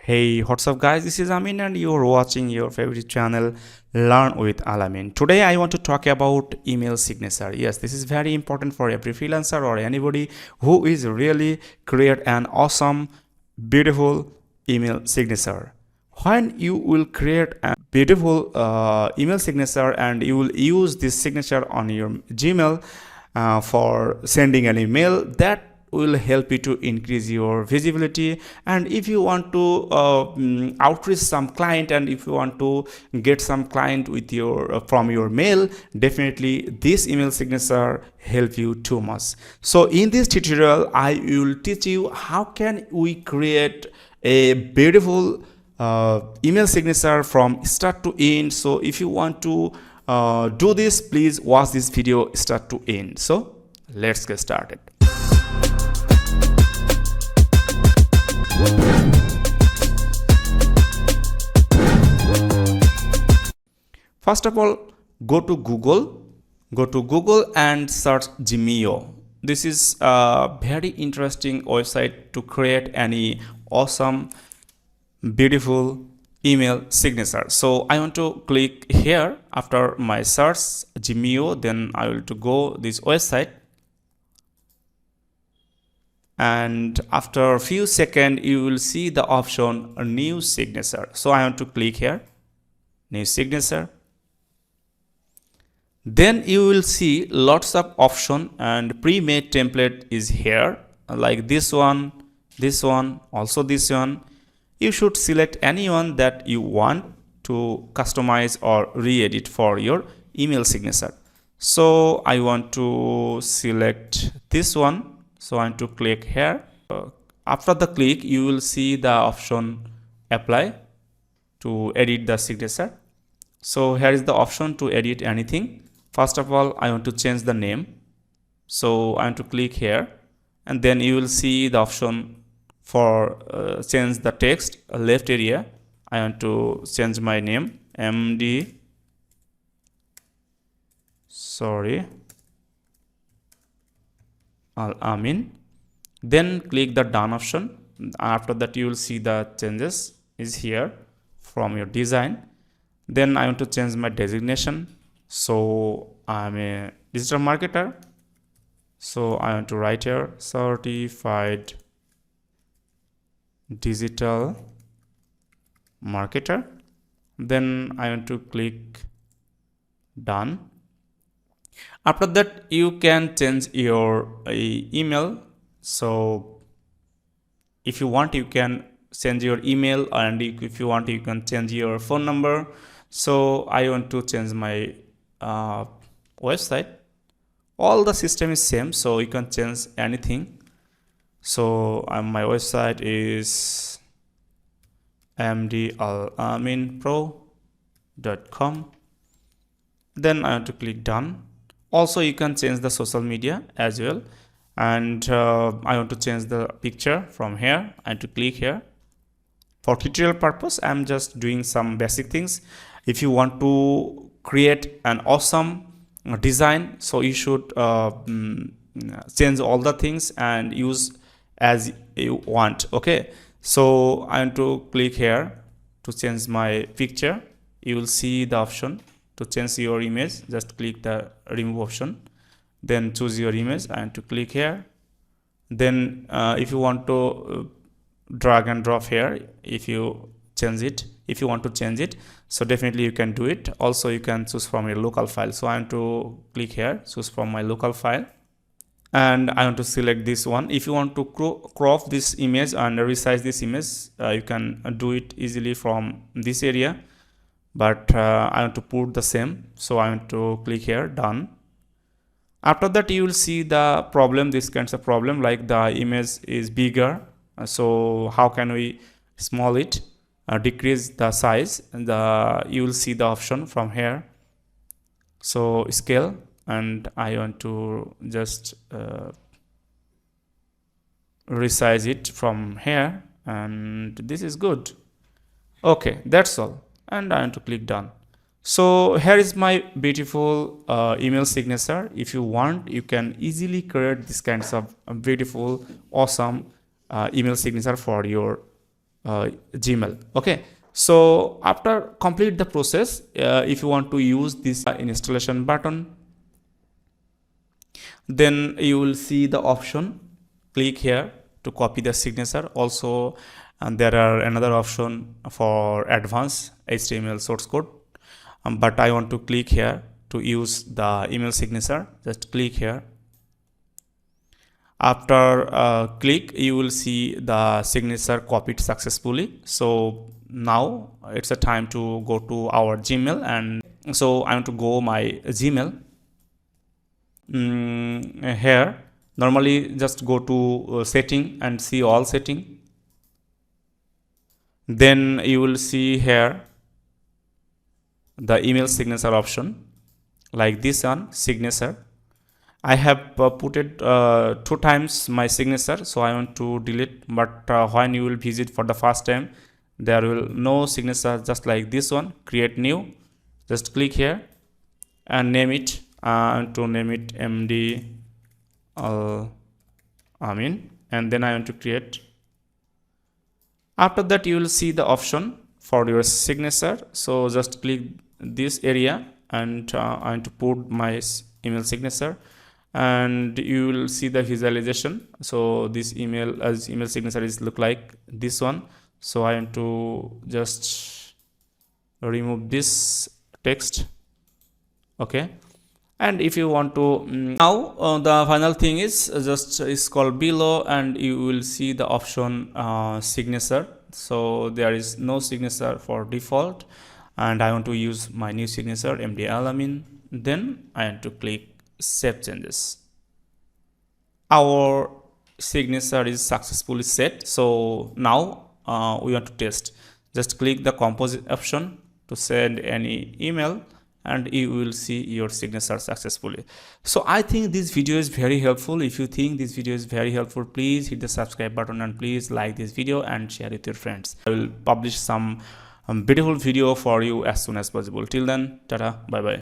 Hey, what's up, guys? This is Amin, and you're watching your favorite channel, Learn with Alamin. Today, I want to talk about email signature. Yes, this is very important for every freelancer or anybody who is really create an awesome, beautiful email signature. When you will create a beautiful email signature and you will use this signature on your Gmail for sending an email, that will help you to increase your visibility. And if you want to outreach some client, and if you want to get some client with your from your mail, definitely this email signature help you too much. So in this tutorial I will teach you how can we create a beautiful email signature from start to end. So if you want to do this, please watch this video start to end. So let's get started. First of all, go to Google and search Gmeo. This is a very interesting website to create any awesome, beautiful email signature. So I want to click here after my search Gmeo, then I will to go this website, and after a few seconds you will see the option new signature. So I want to click here, new signature. Then you will see lots of option, and pre-made template is here, like this one, also this one. You should select any one that you want to customize or re-edit for your email signature. So I want to select this one, so I want to click here. After the click, you will see the option apply to edit the signature. So here is the option to edit anything. First of all, I want to change the name, so I want to click here, and then you will see the option for change the text left area. I want to change my name MD Amin. Then click the done option. After that you will see the changes is here from your design. Then I want to change my designation. So I'm a digital marketer, so I want to write here certified digital marketer. Then I want to click done. After that you can change your email. So if you want, you can change your email, and if you want, you can change your phone number. So I want to change my website. All the system is same, so you can change anything. So my website is mdalaminpro.com. then I want to click done. Also you can change the social media as well, and I want to change the picture from here. I want to click here. For tutorial purpose, I'm just doing some basic things. If you want to create an awesome design, so you should change all the things and use as you want. Okay, so I want to click here to change my picture. You will see the option to change your image. Just click the remove option, then choose your image. I want to click here. Then if you want to drag and drop here, if you want to change it, so definitely you can do it. Also you can choose from your local file. So I want to click here, choose from my local file, and I want to select this one. If you want to crop this image and resize this image, you can do it easily from this area, but I want to put the same, so I want to click here done. After that you will see the problem, this kinds of problem, like the image is bigger. So how can we small it, decrease the size? And you will see the option from here, so scale, and I want to just resize it from here, and this is good. Okay, that's all, and I want to click done. So here is my beautiful email signature. If you want, you can easily create this kinds of beautiful, awesome email signature for your Gmail. Okay, so after complete the process, if you want to use this installation button, then you will see the option, click here to copy the signature. Also, and there are another option for advanced HTML source code, but I want to click here to use the email signature. Just click here. After click, you will see the signature copied successfully. So now it's a time to go to our Gmail, and so I want to go my Gmail. Here normally just go to setting and see all setting. Then you will see here the email signature option, like this one, signature. I have put it 2 times my signature, so I want to delete. But when you will visit for the first time, there will no signature, just like this one. Create new, just click here and name it. To name it MD Amin, and then I want to create. After that, you will see the option for your signature. So just click this area, and I want to put my email signature, and you will see the visualization. So this email signature is look like this one. So I want to just remove this text. Okay, and if you want to now the final thing is just scroll below, and you will see the option signature. So there is no signature for default, and I want to use my new signature, MD Alamin. Then I want to click save changes. Our signature is successfully set. So now we want to test. Just click the composite option to send any email, and you will see your signature successfully. So I think this video is very helpful. If you think this video is very helpful, please hit the subscribe button, and please like this video and share with your friends. I will publish some beautiful video for you as soon as possible. Till then, tata, bye bye.